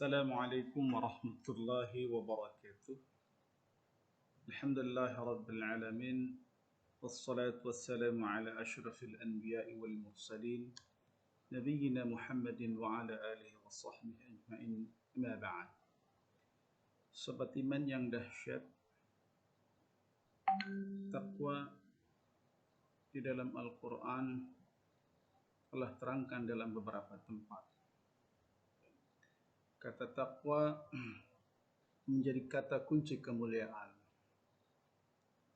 Assalamualaikum warahmatullahi wabarakatuh. Alhamdulillah rabbil alamin. Wassalatu wassalamu ala ashrafil anbiya'i wal mursalin nabiyyina Muhammadin wa ala alihi wa sahbihi ajma'in. Ma ba'd. Sobat iman yang dahsyat, takwa di dalam Al-Quran telah terangkan dalam beberapa tempat. Kata takwa menjadi kata kunci kemuliaan.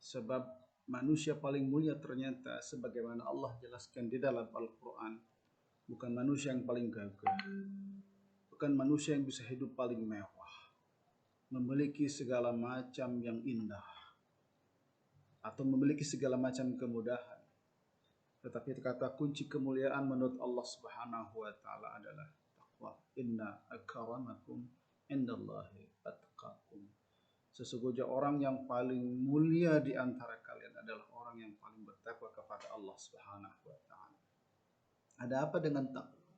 Sebab manusia paling mulia ternyata sebagaimana Allah jelaskan di dalam Al-Quran, bukan manusia yang paling gagah, bukan manusia yang bisa hidup paling mewah, memiliki segala macam yang indah, atau memiliki segala macam kemudahan. Tetapi kata kunci kemuliaan menurut Allah Subhanahu wa taala adalah takwa. Inna akramakum indallahi atqakum. Sesungguhnya orang yang paling mulia di antara kalian adalah orang yang paling bertakwa kepada Allah Subhanahu wa taala. Ada apa dengan takwa?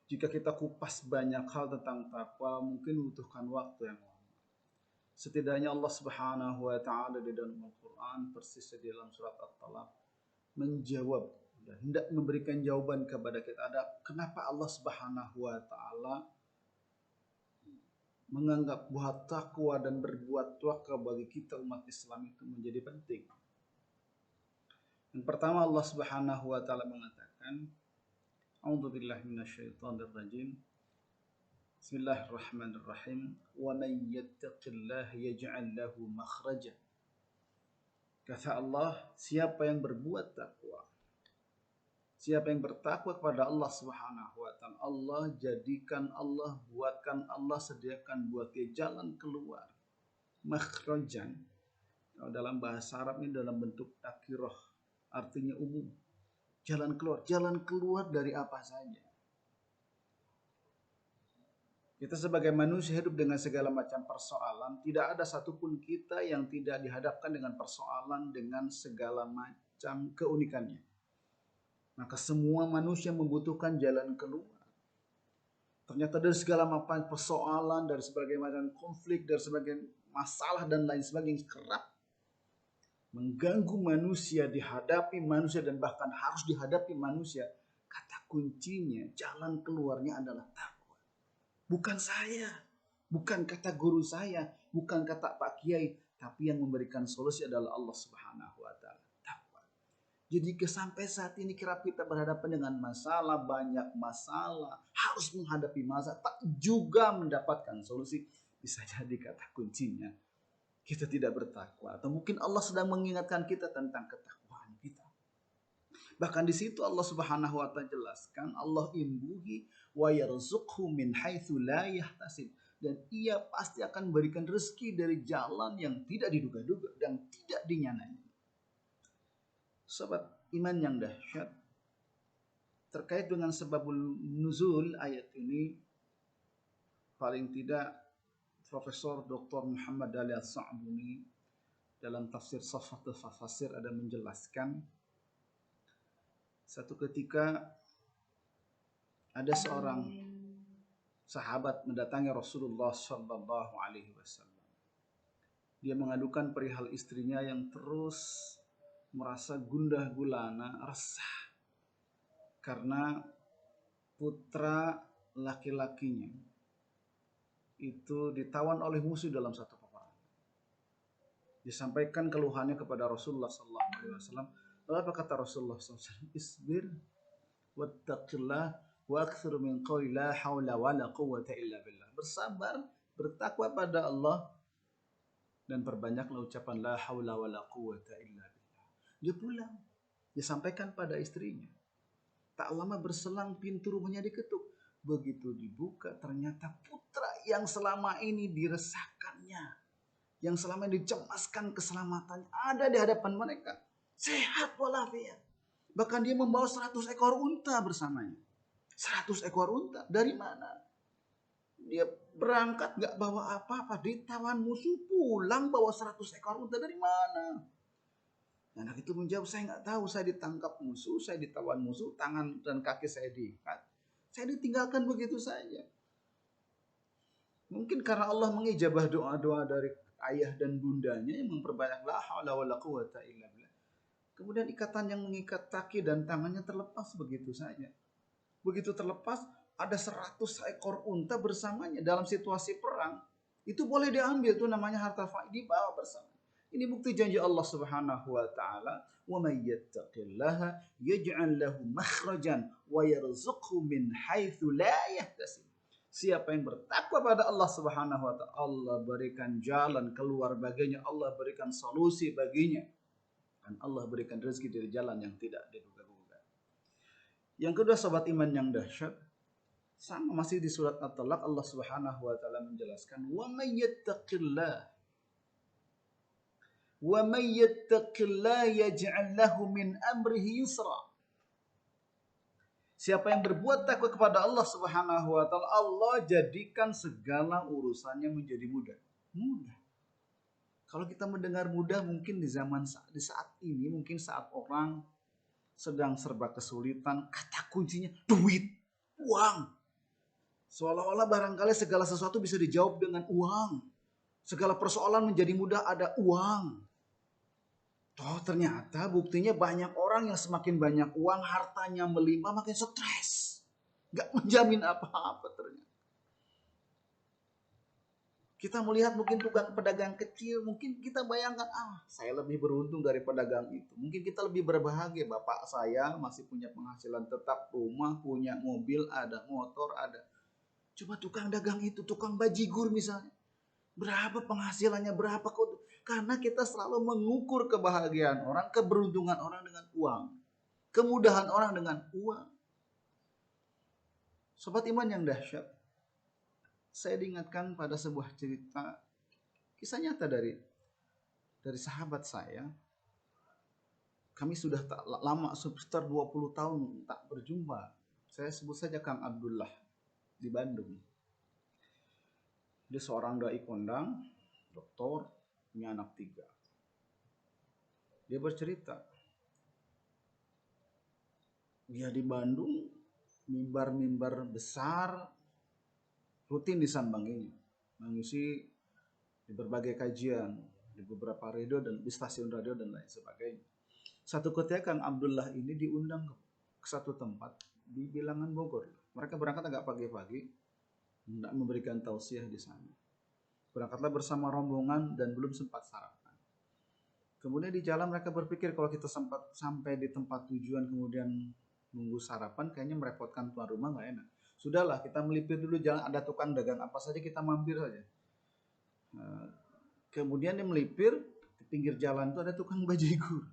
Jika kita kupas banyak hal tentang takwa, mungkin membutuhkan waktu yang lama. Setidaknya Allah Subhanahu wa taala di dalam Al-Qur'an, persis di dalam surat At-Talaq, menjawab dan hendak memberikan jawaban kepada kita. Ada kenapa Allah Subhanahu wa taala menganggap bahwa takwa dan berbuat takwa bagi kita umat Islam itu menjadi penting. Yang pertama, Allah Subhanahu wa taala mengatakan, A'udzubillahi minasyaitonir rajim. Bismillahirrahmanirrahim. Wa may yattaqillaha yaj'al lahu makhraja. Kata Allah, siapa yang berbuat takwa, siapa yang bertakwa kepada Allah Subhanahu wa taala, Allah jadikan, Allah buatkan, Allah sediakan buat dia jalan keluar. Makhrajan. Kalau dalam bahasa Arab ini dalam bentuk nakirah, artinya umum. Jalan keluar dari apa saja. Kita sebagai manusia hidup dengan segala macam persoalan. Tidak ada satupun kita yang tidak dihadapkan dengan persoalan dengan segala macam keunikannya. Maka semua manusia membutuhkan jalan keluar. Ternyata dari segala macam persoalan, dari sebagai macam konflik, dari sebagai masalah dan lain sebagainya kerap mengganggu manusia, dihadapi manusia dan bahkan harus dihadapi manusia. Kata kuncinya, jalan keluarnya adalah takwa. Bukan saya, bukan kata guru saya, bukan kata Pak Kiai, tapi yang memberikan solusi adalah Allah Subhanahu wa taala. Jadi sampai saat ini kerap kita berhadapan dengan masalah, banyak masalah, harus menghadapi masalah, tak juga mendapatkan solusi. Bisa jadi kata kuncinya, kita tidak bertakwa. Atau mungkin Allah sedang mengingatkan kita tentang ketakwaan kita. Bahkan di situ Allah Subhanahu wa taala jelaskan, Allah imbuhi wa yarzuqhu min haitsu la yahtasib. Dan ia pasti akan memberikan rezeki dari jalan yang tidak diduga-duga dan tidak dinyanakan. Sobat iman yang dahsyat, terkait dengan sebabul nuzul ayat ini, paling tidak Profesor Dr. Muhammad Ali As-Sa'buni dalam tafsir Safatul Fasir ada menjelaskan, satu ketika ada seorang sahabat mendatangi Rasulullah Sallallahu Alaihi Wasallam. Dia mengadukan perihal istrinya yang terus merasa gundah gulana, resah karena putra laki-lakinya itu ditawan oleh musuh dalam satu peperangan. Disampaikan keluhannya kepada Rasulullah SAW. Lalu apa kata Rasulullah SAW? Isbir wattaqillah wa akthir min qawli la hawla wa la quwwata illa billah. Bersabar, bertakwa pada Allah, dan perbanyaklah ucapan la hawla wa la quwwata illa billah. Dia pulang, dia sampaikan pada istrinya. Tak lama berselang pintu rumahnya diketuk. Begitu dibuka, ternyata putra yang selama ini diresahkannya, yang selama ini dicemaskan keselamatannya, ada di hadapan mereka. Sehat walafiat. Bahkan dia membawa 100 ekor unta bersamanya. 100 ekor unta. Dari mana? Dia berangkat gak bawa apa-apa. Ditawan musuh, pulang bawa 100 ekor unta. Dari mana? Anak itu menjawab, saya nggak tahu, saya ditangkap musuh, saya ditawan musuh, tangan dan kaki saya diikat, saya ditinggalkan begitu saja. Mungkin karena Allah mengijabah doa-doa dari ayah dan bundanya yang memperbanyak la haula wala quwata illa billah. Kemudian ikatan yang mengikat kaki dan tangannya terlepas begitu saja. Begitu terlepas, ada 100 ekor unta bersamanya dalam situasi perang. Itu boleh diambil, itu namanya harta faid, dibawa bersama. Ini bukti janji Allah Subhanahu wa taala, "Wa may yattaqillaha yaj'al lahu makhrajan wa yarzuqhu min haitsu la yahtasib." Siapa yang bertakwa pada Allah Subhanahu wa taala, Allah berikan jalan keluar baginya, Allah berikan solusi baginya. Dan Allah berikan rezeki dari jalan yang tidak diduga-duga. Yang kedua, sobat iman yang dahsyat, sama masih di surat At-Talaq, Allah Subhanahu wa taala menjelaskan, "Wa may yattaqillah yaj'al lahu min amrihi yusra." Siapa yang berbuat takwa kepada Allah Subhanahu wa taala, Allah jadikan segala urusannya menjadi mudah. Mudah. Kalau kita mendengar mudah, mungkin di saat ini, mungkin saat orang sedang serba kesulitan, kata kuncinya duit, uang. Seolah-olah barangkali segala sesuatu bisa dijawab dengan uang. Segala persoalan menjadi mudah, ada uang. Toh ternyata buktinya banyak orang yang semakin banyak uang, hartanya melimpah, makin stres. Gak menjamin apa-apa ternyata. Kita melihat mungkin tukang pedagang kecil, mungkin kita bayangkan, saya lebih beruntung dari pedagang itu. Mungkin kita lebih berbahagia, bapak saya masih punya penghasilan tetap, rumah, punya mobil, ada motor, ada. Coba tukang dagang itu, tukang bajigur misalnya. Berapa penghasilannya, berapa kok? Karena kita selalu mengukur kebahagiaan orang, keberuntungan orang dengan uang. Kemudahan orang dengan uang. Sobat iman yang dahsyat, saya diingatkan pada sebuah cerita, kisah nyata dari sahabat saya. Kami sudah tak lama, sekitar 20 tahun tak berjumpa. Saya sebut saja Kang Abdullah di Bandung. Dia seorang dai kondang, doktor, punya anak 3. Dia bercerita, dia di Bandung, mimbar-mimbar besar rutin disambanginya, mengisi di berbagai kajian, di beberapa radio dan di stasiun radio dan lain sebagainya. Satu ketika Kang Abdullah ini diundang ke satu tempat di Bilangan Bogor. Mereka berangkat agak pagi-pagi, hendak memberikan tausiah di sana. Berangkatlah bersama rombongan dan belum sempat sarapan. Kemudian di jalan mereka berpikir kalau kita sempat sampai di tempat tujuan kemudian nunggu sarapan, kayaknya merepotkan tuan rumah, nggak enak. Sudahlah, kita melipir dulu, jalan ada tukang dagang apa saja, kita mampir saja. Kemudian dia melipir, di pinggir jalan itu ada tukang bajigur.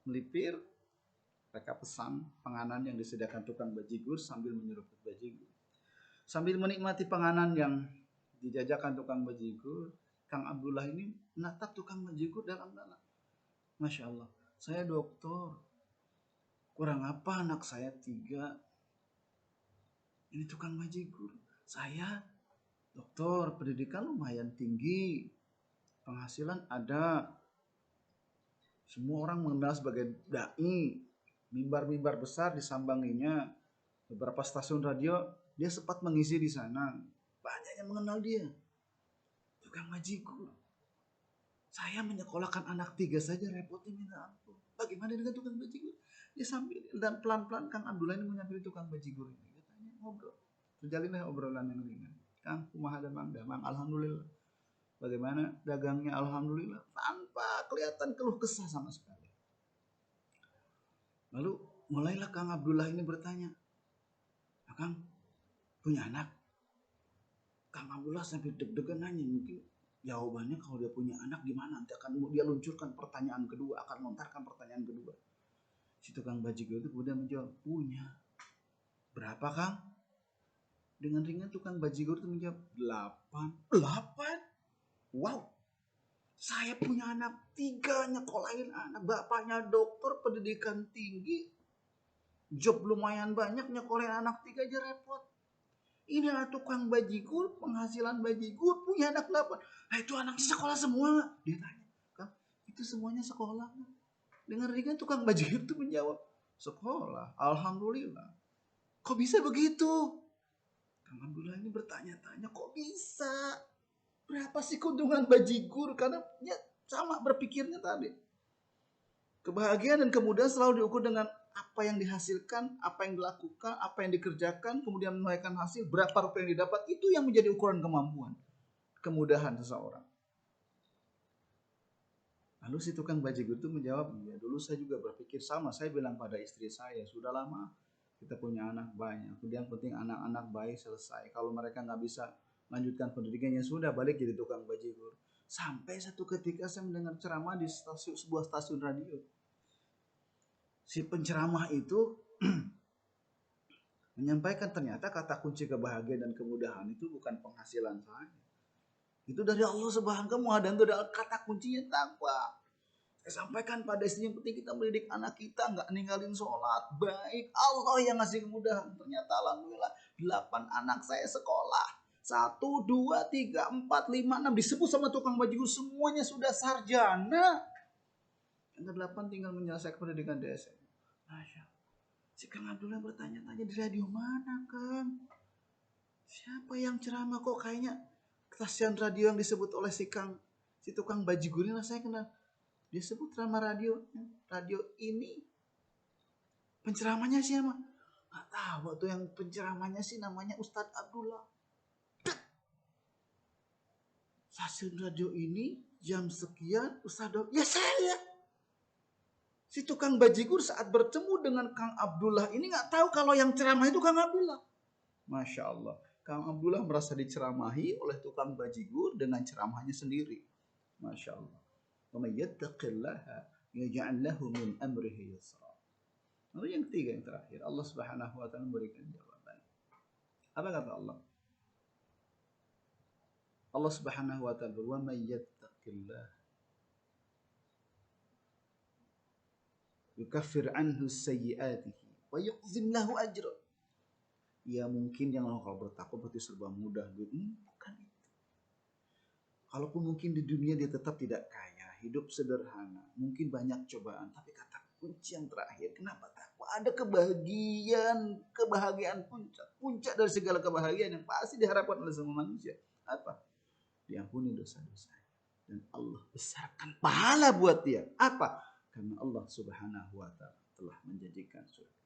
Melipir, mereka pesan penganan yang disediakan tukang bajigur sambil menyeruput bajigur. Sambil menikmati penganan yang dijajakan tukang bajigur, Kang Abdullah ini menatap tukang bajigur dalam-dalam. Masya Allah, saya dokter, kurang apa anak saya 3. Ini tukang bajigur. Saya dokter, pendidikan lumayan tinggi, penghasilan ada. Semua orang mengenal sebagai dai. Mimbar-mimbar besar disambanginya. Beberapa stasiun radio dia sempat mengisi di sana. Banyak yang mengenal dia. Tukang bajigur. Saya menyekolahkan anak 3 saja repotnya minta ampun. Bagaimana dengan tukang bajigur? Dia sambil dan pelan-pelan Kang Abdullah ini menyambil tukang bajigur ini. Ngobrol, terjalinlah obrolan yang ringan. Kang, kumaha damang, alhamdulillah. Bagaimana dagangnya? Alhamdulillah, tanpa kelihatan keluh kesah sama sekali. Lalu mulailah Kang Abdullah ini bertanya, Kang, punya anak? Kang Abdullah sampai deg-degan nanya, mungkin jawabannya kalau dia punya anak gimana? Nanti akan dia luncurkan pertanyaan kedua, akan melontarkan pertanyaan kedua. Si tukang bajigur itu kemudian menjawab, punya. Berapa Kang? Dengan ringan tukang bajigur itu menjawab 8. 8? Wow. Saya punya anak 3, nyekolahin anak. Bapaknya dokter, pendidikan tinggi. Job lumayan banyak, nyekolahin anak 3 aja repot. Ini anak tukang bajigur, penghasilan bajigur, punya anak 8. Nah itu anaknya sekolah semua gak? Dia tanya, Kang, itu semuanya sekolah gak? Dengan ringan tukang bajigur itu menjawab, sekolah, alhamdulillah. Kok bisa begitu? Kang Abdullah ini bertanya-tanya, kok bisa? Berapa sih keuntungan bajigur? Karena ya sama berpikirnya tadi. Kebahagiaan dan kemudahan selalu diukur dengan apa yang dihasilkan, apa yang dilakukan, apa yang dikerjakan, kemudian menaikkan hasil, berapa rupiah yang didapat, itu yang menjadi ukuran kemampuan, kemudahan seseorang. Lalu si tukang bajigur itu menjawab, ya dulu saya juga berpikir sama, saya bilang pada istri saya, sudah lama kita punya anak banyak, yang penting anak-anak baik selesai, kalau mereka nggak bisa lanjutkan pendidikannya, sudah balik jadi tukang bajigur. Sampai satu ketika saya mendengar ceramah di sebuah stasiun radio. Si penceramah itu menyampaikan ternyata kata kunci kebahagiaan dan kemudahan itu bukan penghasilan saja. Itu dari Allah Subhanahu wa taala, dan itu adalah kata kuncinya takwa. Saya sampaikan pada istri, yang penting kita mendidik anak kita, nggak ninggalin sholat. Baik, Allah yang ngasih kemudahan. Ternyata alhamdulillah 8 anak saya sekolah. 1, 2, 3, 4, 5, 6 disebut sama tukang bajigur, semuanya sudah sarjana. Yang ke-8 tinggal menyelesaikan pendidikan di SMA. Masya Allah. Si Kang Abdullah bertanya-tanya, di radio mana Kang? Siapa yang ceramah, kok kayaknya stasiun radio yang disebut oleh si tukang bajigur ini saya kenal. Dia sebut nama radio ini. Penceramahnya siapa? Nggak tahu tuh, yang penceramahnya sih namanya Ustadz Abdullah. Stasiun radio ini jam sekian, Ustadz Abdullah. Ya saya. Si tukang bajigur saat bertemu dengan Kang Abdullah ini nggak tahu kalau yang ceramah itu Kang Abdullah. Masya Allah. Kang Abdullah merasa diceramahi oleh tukang bajigur dengan ceramahnya sendiri. Masya Allah. وَمَنْ يَتَّقِ اللَّهَ يَجْعَلْ لَهُ مِنْ أَمْرِهِ يُسْرًا. Lalu yang ketiga, yang terakhir, Allah Subhanahu wa taala memberikan jawaban. Apa kata Allah? Allah Subhanahu wa taala, وَمَنْ يَتَّقِ اللَّهَ يُكَفِّرْ عَنْهُ سَيِّئَاتِهِ وَيُعْظِمْ لَهُ أَجْرًا. Ya mungkin yang kalau bertakwa berarti serba mudah. Bukan itu. Kalaupun mungkin di dunia dia tetap tidak kaya, hidup sederhana, mungkin banyak cobaan, tapi kata kunci yang terakhir, kenapa takwa? Ada kebahagiaan puncak dari segala kebahagiaan yang pasti diharapkan oleh semua manusia. Apa? Diampuni dosa-dosanya, dan Allah besarkan pahala buat dia. Apa? Karena Allah Subhanahu wa taala telah menjanjikan surga.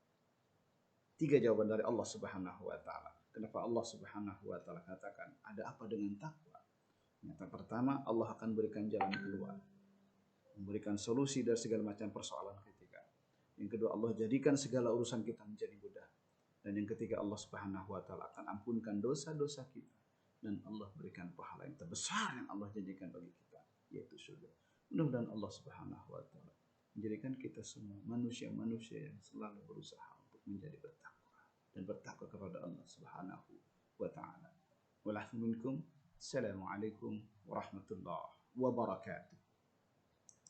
3 jawaban dari Allah Subhanahu wa taala. Kenapa Allah Subhanahu wa taala katakan ada apa dengan takwa? Yang pertama, Allah akan berikan jalan keluar, memberikan solusi dari segala macam persoalan ketika. Yang kedua, Allah jadikan segala urusan kita menjadi mudah. Dan yang ketiga, Allah Subhanahu wa taala akan ampunkan dosa-dosa kita, dan Allah berikan pahala yang terbesar yang Allah janjikan bagi kita, yaitu surga. Mudah-mudahan Allah Subhanahu wa taala menjadikan kita semua manusia-manusia yang selalu berusaha untuk menjadi bertakwa dan bertakwa kepada Allah Subhanahu wa taala. Assalamualaikum warahmatullahi wabarakatuh.